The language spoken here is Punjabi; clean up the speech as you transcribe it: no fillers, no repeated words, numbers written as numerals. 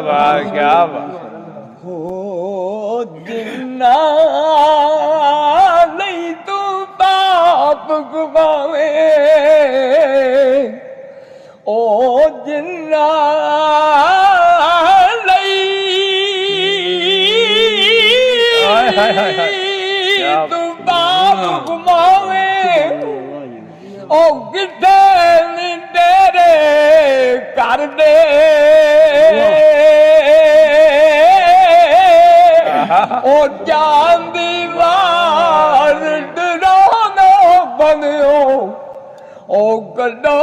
ਵਾਹ ਕੀ ਬਾਤ ਹੋ ਜਿੰਨਾ ਨਹੀਂ ਤੂੰ ਬਾਪ ਗਵਾਵੇ ਉਹ ਜਿੰਨਾ ਤੂੰ ਬਾਪ ਗਵਾਵੇ ਉਹ ਕਿੱਥੇ ਨੀ ਤੇਰੇ ਘਰ ਦੇ ਉਹ ਜਾਂਦੀ ਵਾਰ ਡਰਾਉਣਾ ਬਣਿਓ ਉਹ ਕੱਢੋ